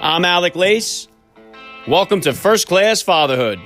I'm Alec Lace. Welcome to First Class Fatherhood.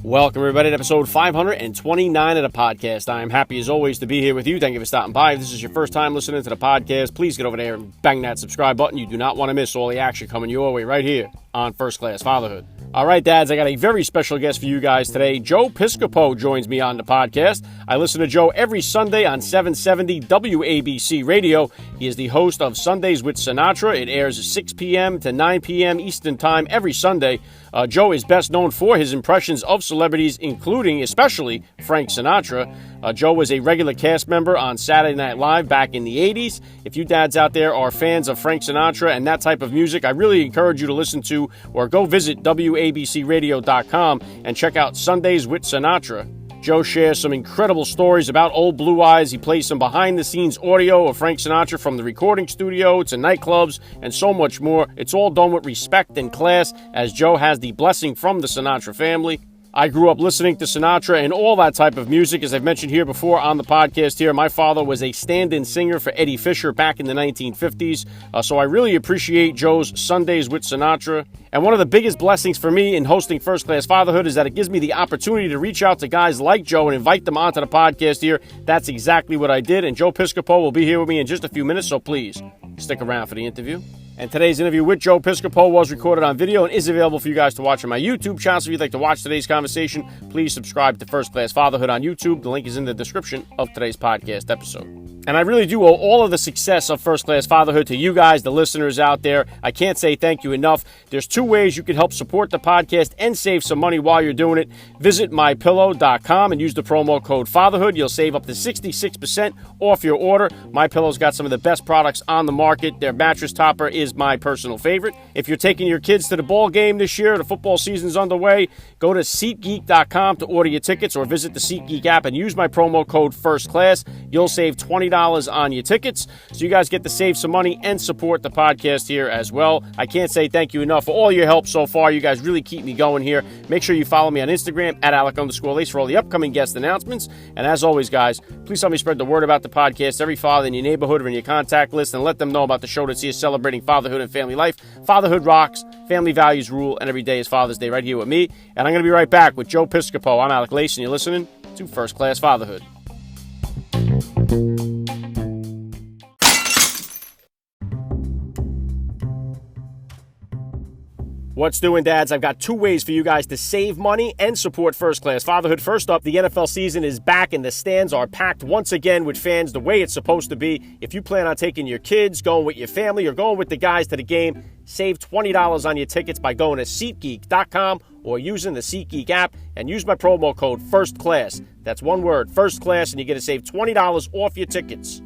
Welcome, everybody, to episode 529 of the podcast. I am happy, as always, to be here with you. Thank you for stopping by. If this is your first time listening to the podcast, please get over there and bang that subscribe button. You do not want to miss all the action coming your way right here on First Class Fatherhood. All right, dads, I got a very special guest for you guys today. Joe Piscopo joins me on the podcast. I listen to Joe every Sunday on 770 WABC Radio. He is the host of Sundays with Sinatra. It airs at 6 p.m. to 9 p.m. Eastern Time every Sunday. Joe is best known for his impressions of celebrities, including, especially, Frank Sinatra. Joe was a regular cast member on Saturday Night Live back in the 80s. If you dads out there are fans of Frank Sinatra and that type of music, I really encourage you to listen to or go visit WABCRadio.com and check out Sundays with Sinatra. Joe shares some incredible stories about Old Blue Eyes. He plays some behind-the-scenes audio of Frank Sinatra from the recording studio to nightclubs and so much more. It's all done with respect and class, as Joe has the blessing from the Sinatra family. I grew up listening to Sinatra and all that type of music. As I've mentioned here before on the podcast here, my father was a stand-in singer for Eddie Fisher back in the 1950s. So I really appreciate Joe's Sundays with Sinatra. And one of the biggest blessings for me in hosting First Class Fatherhood is that it gives me the opportunity to reach out to guys like Joe and invite them onto the podcast here. That's exactly what I did. And Joe Piscopo will be here with me in just a few minutes, so please stick around for the interview. And today's interview with Joe Piscopo was recorded on video and is available for you guys to watch on my YouTube channel. So if you'd like to watch today's conversation, please subscribe to First Class Fatherhood on YouTube. The link is in the description of today's podcast episode. And I really do owe all of the success of First Class Fatherhood to you guys, the listeners out there. I can't say thank you enough. There's two ways you can help support the podcast and save some money while you're doing it. Visit mypillow.com and use the promo code FATHERHOOD. You'll save up to 66% off your order. MyPillow's got some of the best products on the market. Their mattress topper is my personal favorite. If you're taking your kids to the ball game this year, the football season's underway, go to SeatGeek.com to order your tickets or visit the SeatGeek app and use my promo code FIRSTCLASS. You'll save $20 on your tickets, so you guys get to save some money and support the podcast here as well. I can't say thank you enough for all your help so far. You guys really keep me going here. Make sure you follow me on Instagram at Alec_Lace for all the upcoming guest announcements. And as always, guys, please help me spread the word about the podcast. Every father in your neighborhood or in your contact list, and let them know about the show that's here celebrating fatherhood and family life. Fatherhood rocks, family values rule, and every day is Father's Day right here with me. And I'm going to be right back with Joe Piscopo. I'm Alec Lace, and you're listening to First Class Fatherhood. What's doing, dads? I've got two ways for you guys to save money and support First Class Fatherhood. First up, the NFL season is back and the stands are packed once again with fans the way it's supposed to be. If you plan on taking your kids, going with your family, or going with the guys to the game, save $20 on your tickets by going to SeatGeek.com or using the SeatGeek app and use my promo code FIRSTCLASS. That's one word, FIRSTCLASS, and you get to save $20 off your tickets.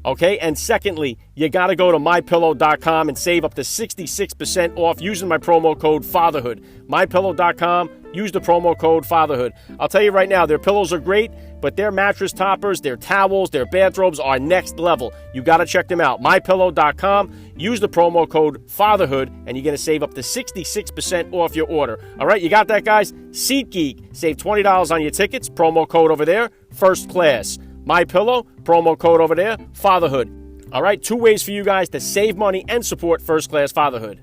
Okay, and secondly, you got to go to mypillow.com and save up to 66% off using my promo code FATHERHOOD. mypillow.com, use the promo code FATHERHOOD. I'll tell you right now, their pillows are great, but their mattress toppers, their towels, their bathrobes are next level. You got to check them out. mypillow.com, use the promo code FATHERHOOD, and you're going to save up to 66% off your order. All right, you got that, guys? SeatGeek, save $20 on your tickets, promo code over there, First Class. MyPillow, promo code over there, Fatherhood. All right, two ways for you guys to save money and support First Class Fatherhood.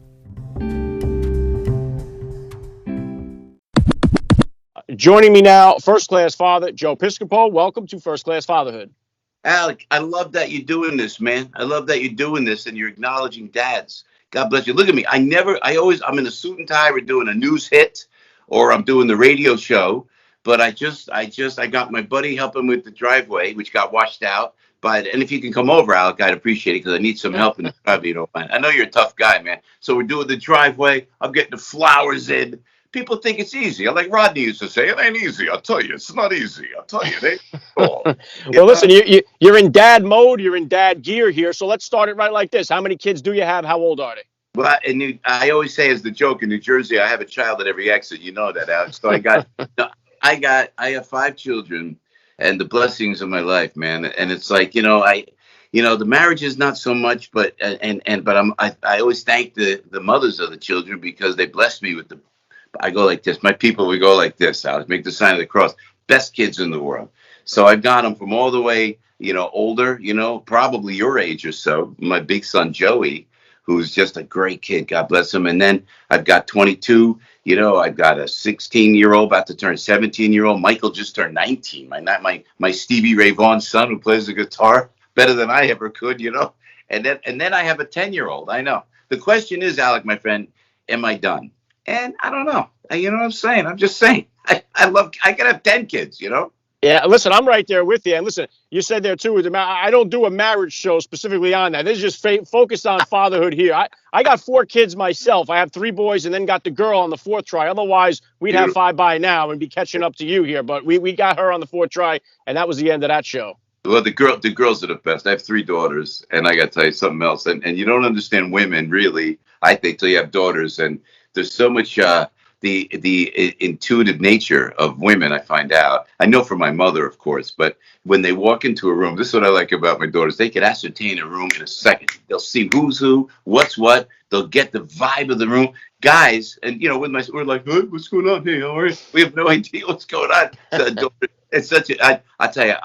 Joining me now, First Class Father, Joe Piscopo. Welcome to First Class Fatherhood. Alec, I love that you're doing this, man. I love that you're doing this and you're acknowledging dads. God bless you. Look at me. I'm in a suit and tie. We're doing a news hit or I'm doing the radio show. But I got my buddy helping with the driveway, which got washed out. And if you can come over, Alec, I'd appreciate it because I need some help in the driveway. You don't mind. I know you're a tough guy, man. So we're doing the driveway. I'm getting the flowers in. People think it's easy. Like Rodney used to say, it ain't easy. I'll tell you, it's not easy. I'll tell you, they. Well, listen, you're in dad mode. You're in dad gear here. So let's start it right like this. How many kids do you have? How old are they? Well, and I always say as the joke in New Jersey, I have a child at every exit. You know that, Alex. So I have 5 children and the blessings of my life, man. And it's like, the marriage is not so much, but I always thank the mothers of the children because they blessed me with I go like this. My people, we go like this. I would make the sign of the cross. Best kids in the world. So I've got them from all the way, older, probably your age or so. My big son, Joey, who's just a great kid. God bless him. And then I've got 22, I've got a 16-year-old about to turn 17-year-old. Michael just turned 19. My Stevie Ray Vaughan son who plays the guitar better than I ever could, And then I have a 10-year-old. I know. The question is, Alec, my friend, am I done? And I don't know. You know what I'm saying? I'm just saying. I could have 10 kids, Yeah, listen, I'm right there with you. And listen, you said there too, I don't do a marriage show specifically on that. This is just focused on fatherhood here. I got 4 kids myself. I have 3 boys and then got the girl on the 4th try. Otherwise, we'd have 5 by now and be catching up to you here. But we got her on the 4th try, and that was the end of that show. Well, the girls are the best. I have 3 daughters, and I got to tell you something else. And you don't understand women, really, I think, till you have daughters. And there's so much the intuitive nature of women, I find out. I know from my mother, of course, but when they walk into a room, this is what I like about my daughters. They can ascertain a room in a second. They'll see who's who, what's what. They'll get the vibe of the room. Guys, and we're like, hey, what's going on? Hey, how are you? We have no idea what's going on. So, it's such a. I tell you,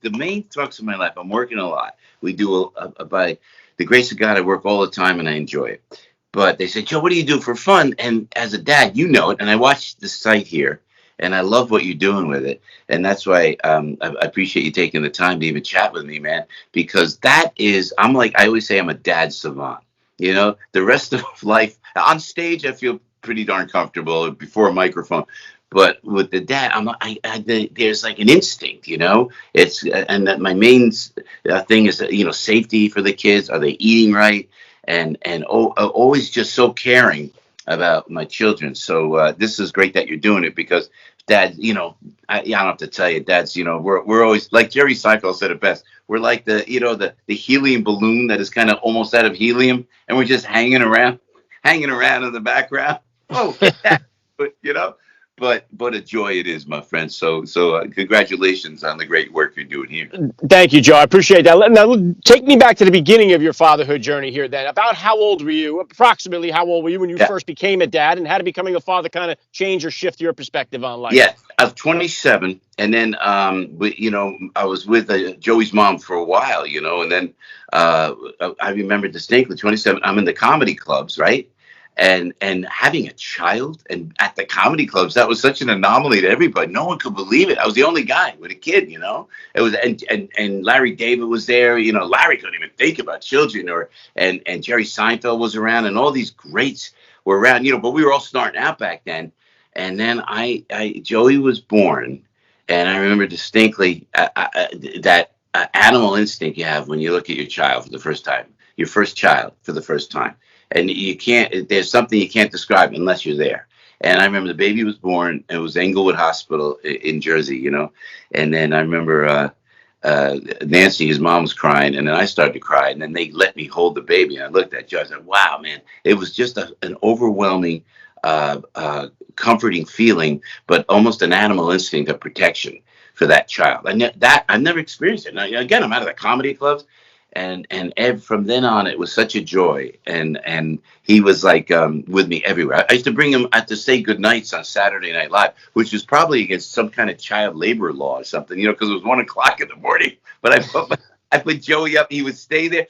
the main thrust of my life. I'm working a lot. We do by the grace of God. I work all the time, and I enjoy it. But they say, Joe, what do you do for fun? And as a dad, you know it. And I watch the site here, and I love what you're doing with it. And that's why I appreciate you taking the time to even chat with me, man. Because that is, I always say, I'm a dad savant. The rest of life on stage, I feel pretty darn comfortable before a microphone. But with the dad, there's like an instinct, It's and that my main thing is safety for the kids. Are they eating right? And always just so caring about my children. So this is great that you're doing it because, Dad, I don't have to tell you, Dads, we're always like Jerry Seinfeld said it best. We're like the helium balloon that is kind of almost out of helium, and we're just hanging around in the background. Oh, yeah. But a joy it is, my friend. So congratulations on the great work you're doing here. Thank you, Joe. I appreciate that. Now, take me back to the beginning of your fatherhood journey here then. About how old were you, approximately how old were you when you first became a dad, and how did becoming a father kind of change or shift your perspective on life? Yeah, I was 27, and then, I was with Joey's mom for a while, and then I remember distinctly, 27, I'm in the comedy clubs, right? And having a child and at the comedy clubs, that was such an anomaly to everybody. No one could believe it. I was the only guy with a kid, It was and Larry David was there. Larry couldn't even think about children, and Jerry Seinfeld was around, and all these greats were around, but we were all starting out back then. And then Joey was born, and I remember distinctly that animal instinct you have when you look at your child for the first time, your first child for the first time. And there's something you can't describe unless you're there. And I remember the baby was born. It was Englewood Hospital in Jersey, And then I remember Nancy, his mom, was crying. And then I started to cry. And then they let me hold the baby. And I looked at Joe. I said, wow, man. It was just an overwhelming, comforting feeling, but almost an animal instinct of protection for that child. I've never experienced it. Now, again, I'm out of the comedy clubs. And Ed, from then on, it was such a joy. And he was like with me everywhere. I used to bring him to say good nights on Saturday Night Live, which was probably against some kind of child labor law or something, because it was 1:00 in the morning. But I put Joey up. He would stay there.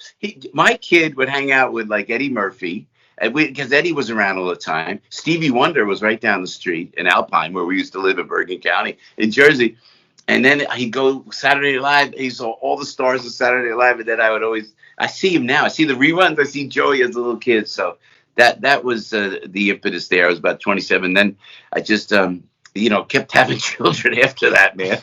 My kid would hang out with like Eddie Murphy. Because Eddie was around all the time. Stevie Wonder was right down the street in Alpine, where we used to live in Bergen County in Jersey. And then he'd go Saturday Night Live. He saw all the stars of Saturday Night Live. And then I see him now. I see the reruns. I see Joey as a little kid. So that was the impetus there. I was about 27. Then I just, kept having children after that, man.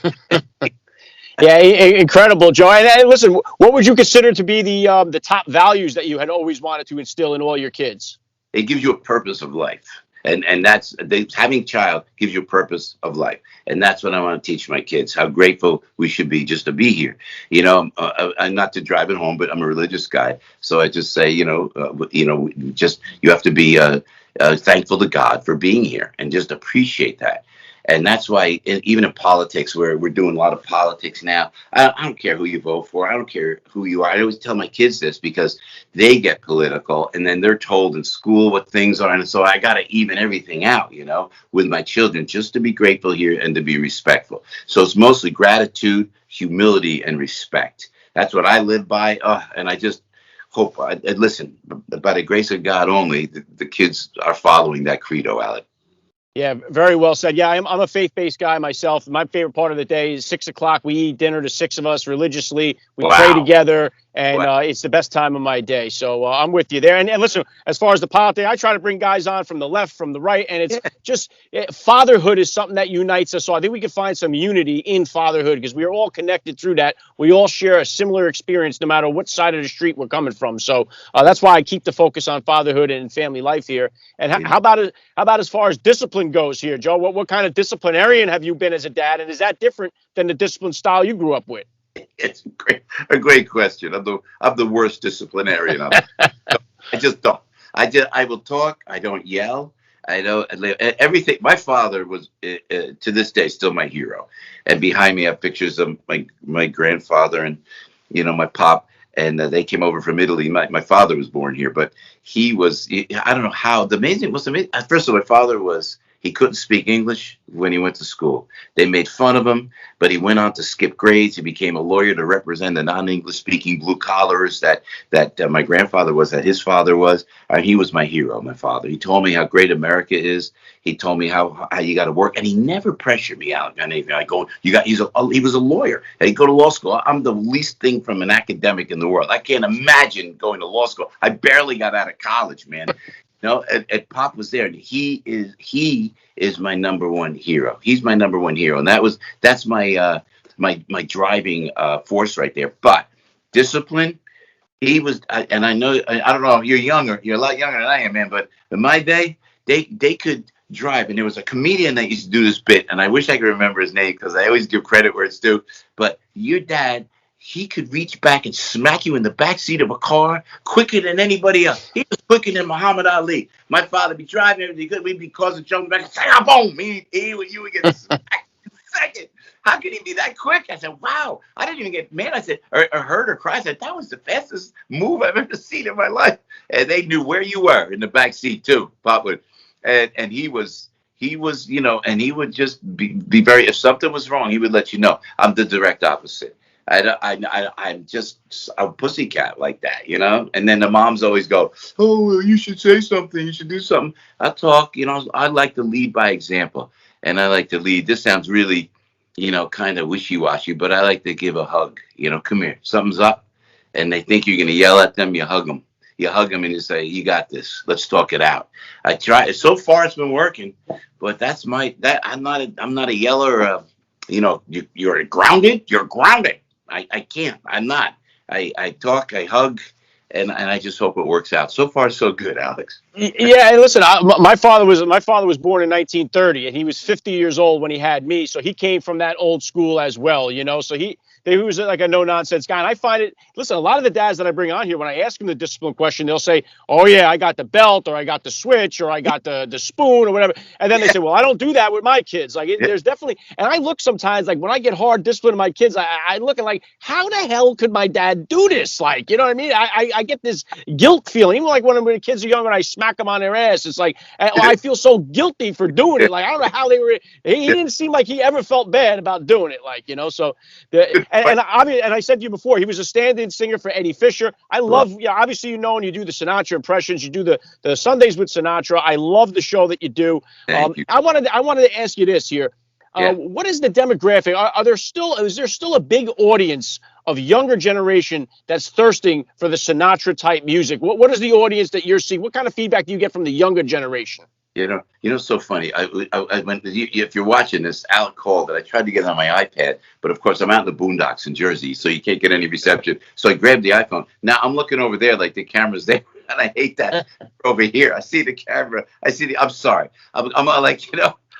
Yeah, incredible, Joe. And listen, what would you consider to be the top values that you had always wanted to instill in all your kids? It gives you a purpose of life. And that's having a child gives you a purpose of life. And that's what I want to teach my kids, how grateful we should be just to be here. I'm not to drive it home, but I'm a religious guy. So I just say, you have to be thankful to God for being here and just appreciate that. And that's why, even in politics, where we're doing a lot of politics now, I don't care who you vote for. I don't care who you are. I always tell my kids this because they get political and then they're told in school what things are. And so I got to even everything out, with my children, just to be grateful here and to be respectful. So it's mostly gratitude, humility, and respect. That's what I live by. And I just hope, listen, by the grace of God only, the kids are following that credo, Alec. Yeah, very well said. Yeah, I'm a faith-based guy myself. My favorite part of the day is 6 o'clock. We eat dinner, the six of us religiously. We pray together, and it's the best time of my day. So I'm with you there. And listen, as far as the politics, I try to bring guys on from the left, from the right, and it's just fatherhood is something that unites us. So I think we can find some unity in fatherhood because we are all connected through that. We all share a similar experience no matter what side of the street we're coming from. So that's why I keep the focus on fatherhood and family life here. And how about as far as discipline goes here, Joe? What kind of disciplinarian have you been as a dad, and is that different than the discipline style you grew up with? It's a great question. I'm the worst disciplinarian. I just don't. I will talk. I don't yell. I know everything. My father was to this day still my hero, and behind me I have pictures of my grandfather and my pop. And they came over from Italy. My father was born here, but he was, I don't know how. The amazing was, first of all, my father he couldn't speak English when he went to school. They made fun of him, but he went on to skip grades. He became a lawyer to represent the non-English speaking blue collars that my grandfather was, that his father was. He was my hero, my father. He told me how great America is. He told me how you got to work, and he never pressured me out on anything. He was a lawyer, and he'd go to law school. I'm the least thing from an academic in the world. I can't imagine going to law school. I barely got out of college, man. And Pop was there, and he is my number one hero. He's my number one hero, and that's my my driving force right there. But discipline, he was, and I know, I don't know, you're a lot younger than I am, man. But in my day, they could drive, and there was a comedian that used to do this bit, and I wish I could remember his name because I always give credit where it's due. But your dad, he could reach back and smack you in the back seat of a car quicker than anybody else. He was quicker than Muhammad Ali. My father be driving, we'd be causing jumping back, say, boom, you would get smacked in a second. How could he be that quick? I said, wow. I didn't even get mad. I said, or heard or cry. I said, that was the fastest move I've ever seen in my life. And they knew where you were in the back seat too, Pop would. And he was, and he would just be very, if something was wrong, he would let you know. I'm the direct opposite. I'm just a pussycat like that, And then the moms always go, oh, you should say something. You should do something. I talk, I like to lead by example. And I like to lead. This sounds really, kind of wishy-washy, but I like to give a hug. Come here. Something's up. And they think you're going to yell at them. You hug them. You hug them and you say, you got this. Let's talk it out. I try. So far, it's been working. But I'm not a yeller. You're grounded. You're grounded. I can't. I'm not. I talk, I hug, and I just hope it works out. So far, so good, Alex. Yeah, and listen, my father was born in 1930, and he was 50 years old when he had me. So he came from that old school as well, So he was like a no-nonsense guy. And I find it, listen, a lot of the dads that I bring on here, when I ask them the discipline question, they'll say, oh, yeah, I got the belt, or I got the switch, or I got the spoon, or whatever. And then they say, well, I don't do that with my kids. There's definitely, and I look sometimes, like when I get hard discipline to my kids, I look at like, how the hell could my dad do this? Like, you know what I mean? I get this guilt feeling, even like when the kids are younger and I smack them on their ass. It's like, I feel so guilty for doing it. Like, I don't know how they were, he didn't seem like he ever felt bad about doing it. Like, so and I said to you before, he was a stand-in singer for Eddie Fisher. I love, obviously, and you do the Sinatra impressions. You do the Sundays with Sinatra. I love the show that you do. I wanted to ask you this here. What is the demographic? Is there still a big audience of younger generation that's thirsting for the Sinatra type music? What is the audience that you're seeing? What kind of feedback do you get from the younger generation? So funny. I went. If you're watching this, Alec called, and I tried to get it on my iPad, but of course I'm out in the boondocks in Jersey, so you can't get any reception. So I grabbed the iPhone. Now I'm looking over there, like the camera's there, and I hate that. Over here, I see the camera. I'm sorry. I'm like,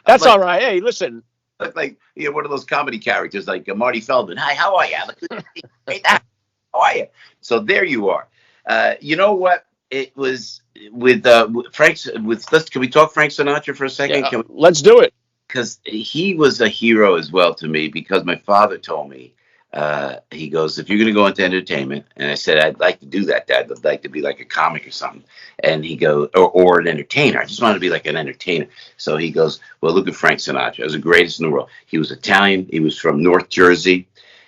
That's all right. Hey, listen. Look like one of those comedy characters, like Marty Feldman. Hi, how are you? Hey, how are you? So there you are. You know what? It was with Frank. Can we talk Frank Sinatra for a second? Let's do it. because he was a hero as well to me, because my father told me, he goes, if you're going to go into entertainment, and I said, I'd like to do that, Dad. I'd like to be like a comic or something. And he goes, or an entertainer. I just want to be like an entertainer. So he goes, well, look at Frank Sinatra. He was the greatest in the world. He was Italian. He was from North Jersey,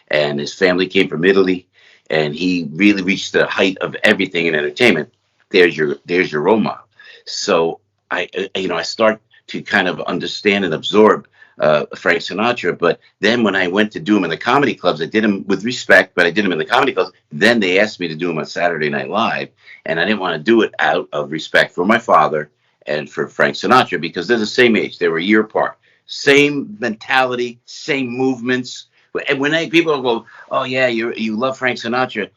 and his family came from Italy. And he really reached the height of everything in entertainment. There's your role model. So I start to kind of understand and absorb Frank Sinatra. But then when I went to do him in the comedy clubs, I did him with respect, but I did him in the comedy clubs. Then they asked me to do him on Saturday Night Live, and I didn't want to do it out of respect for my father and for Frank Sinatra, because they're the same age. They were a year apart. Same mentality, same movements. And when people go, oh yeah, you love Frank Sinatra,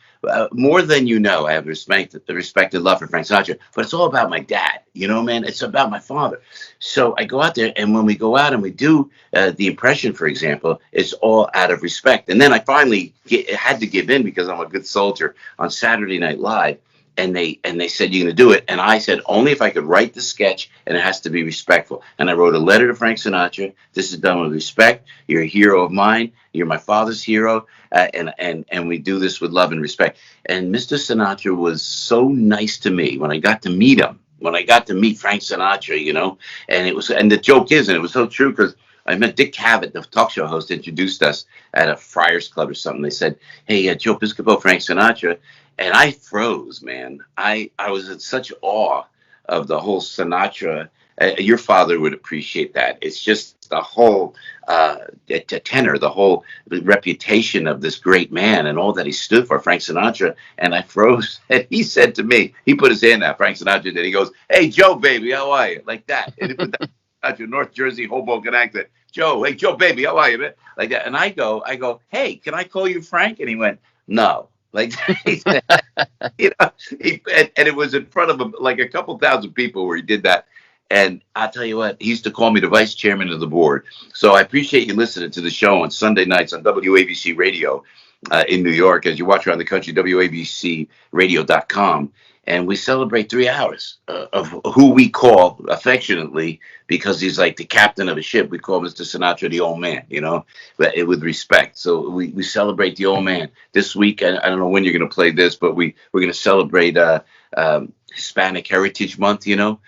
more than you know, I have respect and love for Frank Sinatra. But it's all about my dad, man. It's about my father. So I go out there, and when we go out and we do the impression, for example, it's all out of respect. And then I finally had to give in, because I'm a good soldier, on Saturday Night Live. And they said, you're going to do it. And I said, only if I could write the sketch, and it has to be respectful. And I wrote a letter to Frank Sinatra. This is done with respect. You're a hero of mine. You're my father's hero. And we do this with love and respect. And Mr. Sinatra was so nice to me when I got to meet him, when I got to meet Frank Sinatra, and the joke is, and it was so true, because I met Dick Cavett, the talk show host, introduced us at a Friars Club or something. They said, hey, Joe Piscopo, Frank Sinatra. And I froze, man. I was in such awe of the whole Sinatra. Your father would appreciate that. It's just the whole tenor, the whole reputation of this great man and all that he stood for, Frank Sinatra. And I froze. And he said to me, he put his hand out, Frank Sinatra did. He goes, hey, Joe, baby, how are you? Like that. And he put that North Jersey Hoboken accent. Joe, hey, Joe, baby, how are you, man? Like that. And I go, hey, can I call you Frank? And he went, no. Like, and it was in front of like a couple thousand people where he did that. And I'll tell you what, he used to call me the vice chairman of the board. So I appreciate you listening to the show on Sunday nights on WABC Radio in New York. As you watch around the country, WABCradio.com. And we celebrate 3 hours of who we call affectionately, because he's like the captain of a ship. We call Mr. Sinatra the old man, but with respect. So we celebrate the old man this week. I don't know when you're going to play this, but we're going to celebrate Hispanic Heritage Month, and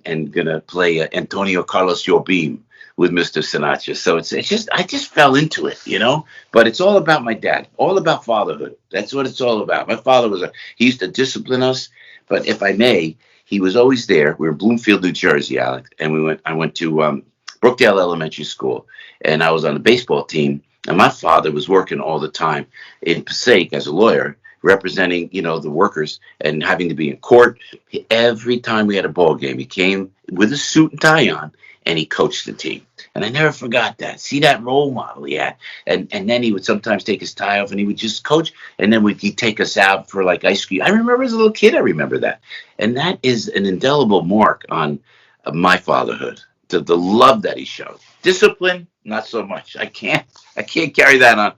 going to play Antonio Carlos Jobim with Mr. Sinatra. So it's just, I just fell into it, but it's all about my dad, all about fatherhood. That's what it's all about. My father he used to discipline us, but if I may, he was always there. We were in Bloomfield, New Jersey, Alex, and I went to Brookdale Elementary School, and I was on the baseball team, and my father was working all the time in Passaic as a lawyer, representing, the workers, and having to be in court. Every time we had a ball game, he came with a suit and tie on, and he coached the team. And I never forgot that. See that role model he had. And then he would sometimes take his tie off, and he would just coach. And then he'd take us out for like ice cream. I remember as a little kid, I remember that. And that is an indelible mark on my fatherhood, the love that he showed. Discipline, not so much. I can't carry that on.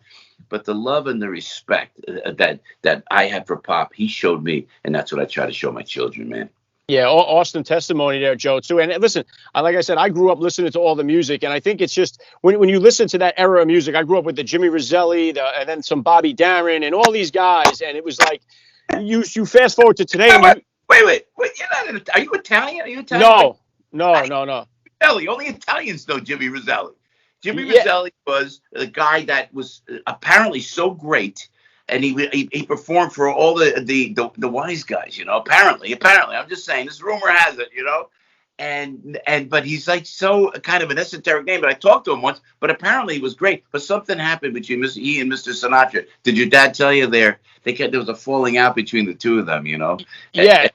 But the love and the respect that I had for Pop, he showed me. And that's what I try to show my children, man. Yeah, awesome testimony there, Joe, too. And listen, like I said, I grew up listening to all the music, and I think it's just when you listen to that era of music, I grew up with the Jimmy Roselli, and then some Bobby Darin, and all these guys, and it was like you fast forward to today. Wait! You're not. Are you Italian? Are you Italian? No. Only Italians know Jimmy Roselli. Jimmy Roselli was the guy that was apparently so great. And he performed for all the wise guys, apparently. I'm just saying, this rumor has it, but he's like so kind of an esoteric name. But I talked to him once, but apparently he was great. But something happened between he and Mr. Sinatra. Did your dad tell you there was a falling out between the two of them, Yeah.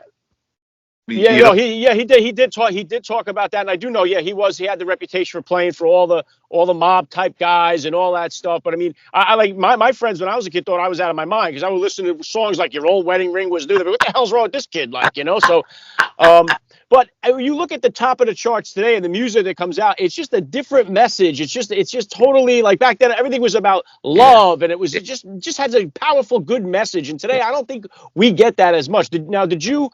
He did talk about that, and I do know. Yeah, he had the reputation for playing for all the mob type guys and all that stuff. But I mean, I like my friends when I was a kid thought I was out of my mind, because I would listen to songs like "Your Old Wedding Ring Was New." What the hell's wrong with this kid? So. But you look at the top of the charts today and the music that comes out, it's just a different message. It's just totally like back then, everything was about love, and it just has a powerful, good message. And today, I don't think we get that as much. Did you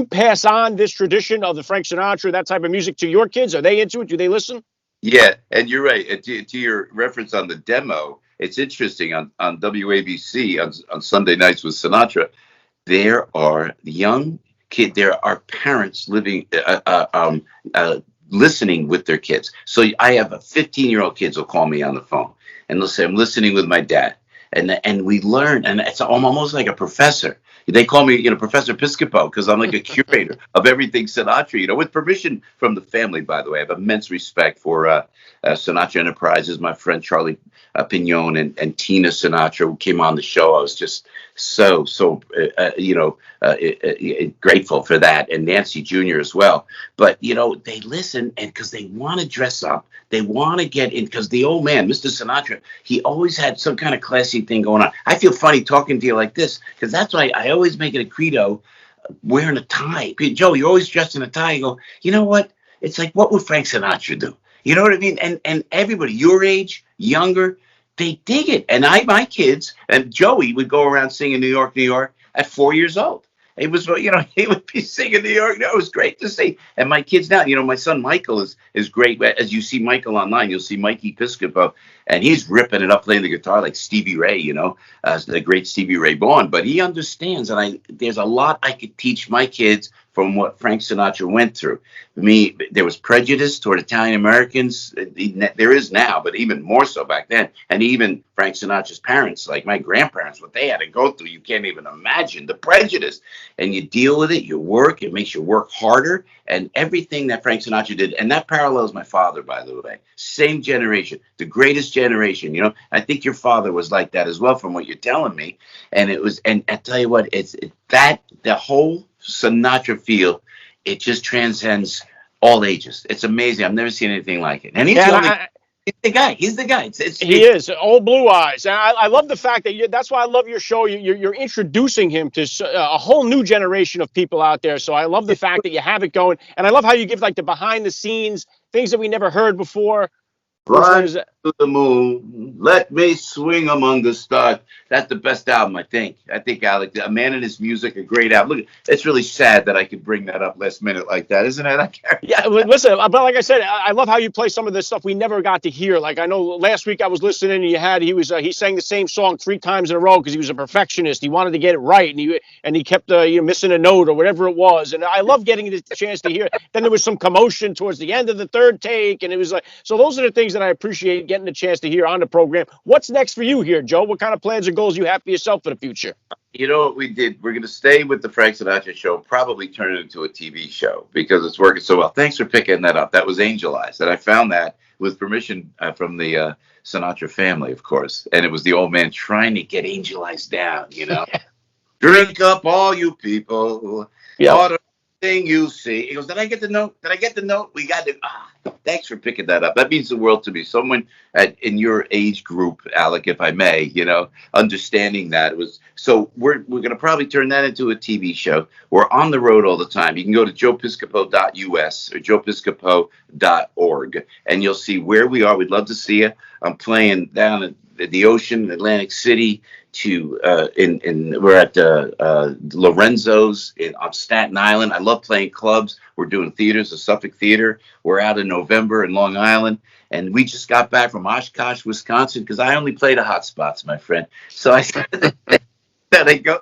pass on this tradition of the Frank Sinatra, that type of music, to your kids? Are they into it? Do they listen? Yeah, and you're right. And to your reference on the demo, it's interesting on WABC on Sunday nights with Sinatra. There are young kid. There are parents living, listening with their kids. So I have a 15-year-old kids will call me on the phone and they'll say, "I'm listening with my dad," and we learn, and I'm almost like a professor. They call me, Professor Piscopo, because I'm like a curator of everything Sinatra. With permission from the family, by the way. I have immense respect for Sinatra Enterprises, my friend Charlie Pignon and Tina Sinatra, who came on the show. I was just so grateful for that, and Nancy Jr. as well. But they listen, and because they want to dress up, they want to get in. Because the old man, Mr. Sinatra, he always had some kind of classy thing going on. I feel funny talking to you like this because that's why I always make it a credo wearing a tie. Joe, you're always dressed in a tie. You go, you know what? It's like, what would Frank Sinatra do? You know what I mean? And everybody your age, younger, they dig it. And my kids, and Joey would go around singing New York, New York at 4 years old. It was, he would be singing New York. It was great to see. And my kids now, my son Michael is great. As you see Michael online, you'll see Mikey Piscopo, and he's ripping it up playing the guitar like Stevie Ray, the great Stevie Ray Vaughan. But he understands, and there's a lot I could teach my kids from what Frank Sinatra went through. There was prejudice toward Italian Americans. There is now, but even more so back then. And even Frank Sinatra's parents, like my grandparents, what they had to go through, you can't even imagine the prejudice. And you deal with it, you work, it makes you work harder, and everything that Frank Sinatra did. And that parallels my father, by the way. Same generation, the greatest generation. I think your father was like that as well, from what you're telling me. And I tell you what, the whole Sinatra feel, it just transcends all ages. It's amazing. I've never seen anything like it. And he's the guy. He's the guy. He is old blue eyes. And I love the fact that that's why I love your show. You're introducing him to a whole new generation of people out there. So I love the fact that you have it going. And I love how you give like the behind the scenes things that we never heard before. Fly to the moon, let me swing among the stars. That's the best album, I think. Alec, A Man and His Music, a great album. Look, it's really sad that I could bring that up last minute like that, isn't it? Yeah, listen, but like I said, I love how you play some of this stuff we never got to hear. Like I know last week I was listening, and he sang the same song 3 times in a row because he was a perfectionist. He wanted to get it right, and he kept missing a note or whatever it was. And I love getting the chance to hear it. Then there was some commotion towards the end of the third take, and it was like, so those are the things that I appreciate getting the chance to hear on the program. What's next for you here, Joe? What kind of plans or goals you have for yourself for the future? You know what we did? We're going to stay with the Frank Sinatra show, probably turn it into a TV show because it's working so well. Thanks for picking that up. That was Angel Eyes. And I found that with permission from the Sinatra family, of course. And it was the old man trying to get Angel Eyes down, Drink up, all you people. Yeah. Thing you see. He goes, did I get the note? Did I get the note? We got it. Thanks for picking that up. That means the world to me. Someone in your age group, Alec, if I may, understanding that. So we're going to probably turn that into a TV show. We're on the road all the time. You can go to joepiscopo.us or joepiscopo.org and you'll see where we are. We'd love to see you. I'm playing down at the ocean, Atlantic City, we're at Lorenzo's on Staten Island. I love playing clubs. We're doing theaters, the Suffolk Theater. We're out in November in Long Island. And we just got back from Oshkosh, Wisconsin, because I only play the hot spots, my friend. So I said, they go,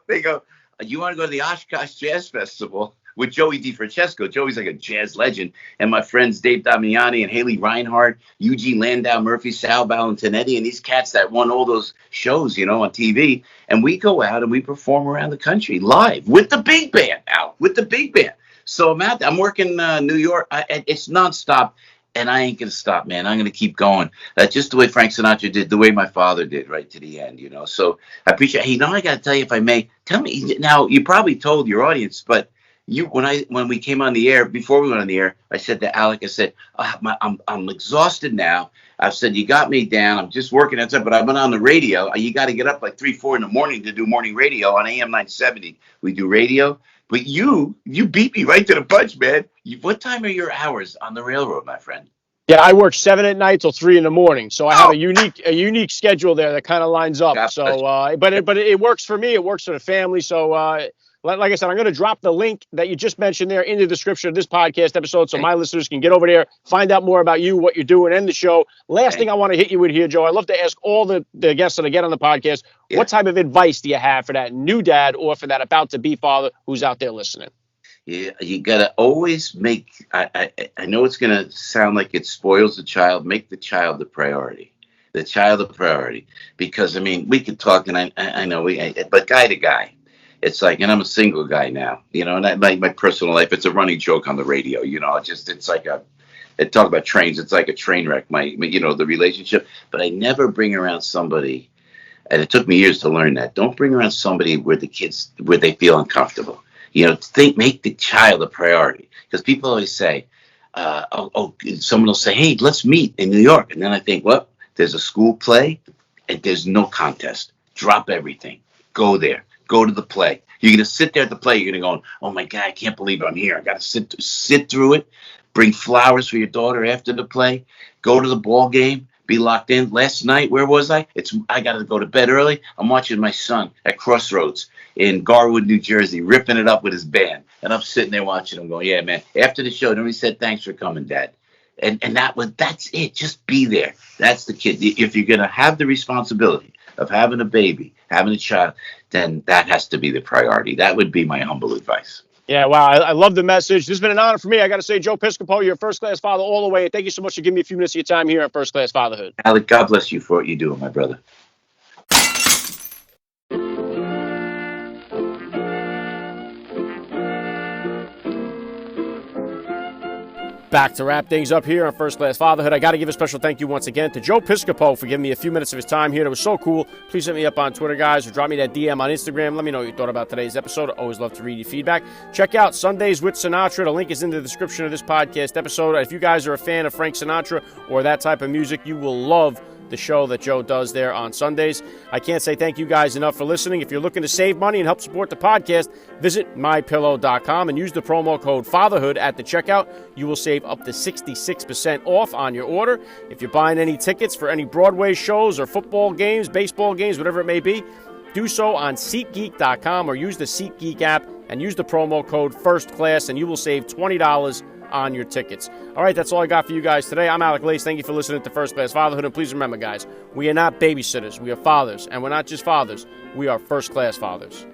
you want to go to the Oshkosh Jazz Festival with Joey DiFrancesco? Joey's like a jazz legend. And my friends Dave Damiani and Haley Reinhardt, Eugene Landau Murphy, Sal Valentinetti, and these cats that won all those shows, on TV. And we go out and we perform around the country live with the big band, with the big band. So I'm out there. I'm working New York. It's nonstop. And I ain't going to stop, man. I'm going to keep going. Just the way Frank Sinatra did, the way my father did, right to the end, So I appreciate it. Hey, I got to tell you, if I may, tell me now, you probably told your audience, but when we came on the air, before we went on the air, I said to Alec, I said, I'm exhausted now. I said, you got me down. I'm just working outside, but I've been on the radio. You got to get up like 3, 4 in the morning to do morning radio on AM 970. We do radio. But you beat me right to the punch, man. What time are your hours on the railroad, my friend? Yeah, I work 7 at night till 3 in the morning. So I have a unique schedule there that kind of lines up. God, so, but it works for me. It works for the family. So Like I said, I'm going to drop the link that you just mentioned there in the description of this podcast episode so my listeners can get over there, find out more about you, what you're doing, and the show. Last thing I want to hit you with here, Joe, I love to ask all the guests that I get on the podcast, what type of advice do you have for that new dad or for that about-to-be father who's out there listening? Yeah, you gotta always make. I know it's gonna sound like it spoils the child. Make the child the priority. The child the priority. Because I mean, we could talk, and I know but guy to guy, it's like, and I'm a single guy now, and my personal life, it's a running joke on the radio. It's like talk about trains. It's like a train wreck. The relationship. But I never bring around somebody, and it took me years to learn that. Don't bring around somebody where they feel uncomfortable. Make the child a priority, because people always say, someone will say, hey, let's meet in New York. And then I think, well, there's a school play and there's no contest. Drop everything. Go there. Go to the play. You're going to sit there at the play. You're going to go, oh my God, I can't believe I'm here. I got to sit through it. Bring flowers for your daughter after the play. Go to the ball game. Be locked in. Last night, where was I? I got to go to bed early. I'm watching my son at Crossroads in Garwood, New Jersey, ripping it up with his band. And I'm sitting there watching him going, yeah, man. After the show, nobody said, thanks for coming, Dad. And that's it. Just be there. That's the kid. If you're going to have the responsibility of having a baby, having a child, then that has to be the priority. That would be my humble advice. Yeah, wow. I love the message. This has been an honor for me. I got to say, Joe Piscopo, you're a first-class father all the way. And thank you so much for giving me a few minutes of your time here on First Class Fatherhood. Alec, God bless you for what you're doing, my brother. Back to wrap things up here on First Class Fatherhood. I got to give a special thank you once again to Joe Piscopo for giving me a few minutes of his time here. That was so cool. Please hit me up on Twitter, guys, or drop me that DM on Instagram. Let me know what you thought about today's episode. I always love to read your feedback. Check out Sundays with Sinatra. The link is in the description of this podcast episode. If you guys are a fan of Frank Sinatra or that type of music, you will love the show that Joe does there on Sundays. I can't say thank you guys enough for listening. If you're looking to save money and help support the podcast, visit mypillow.com and use the promo code FATHERHOOD at the checkout. You will save up to 66% off on your order. If you're buying any tickets for any Broadway shows or football games, baseball games, whatever it may be, do so on SeatGeek.com or use the SeatGeek app and use the promo code FIRSTCLASS and you will save $20 on your tickets. All right, that's all I got for you guys today. I'm Alec Lace. Thank you for listening to First Class Fatherhood. And please remember, guys, we are not babysitters. We are fathers. And we're not just fathers. We are first-class fathers.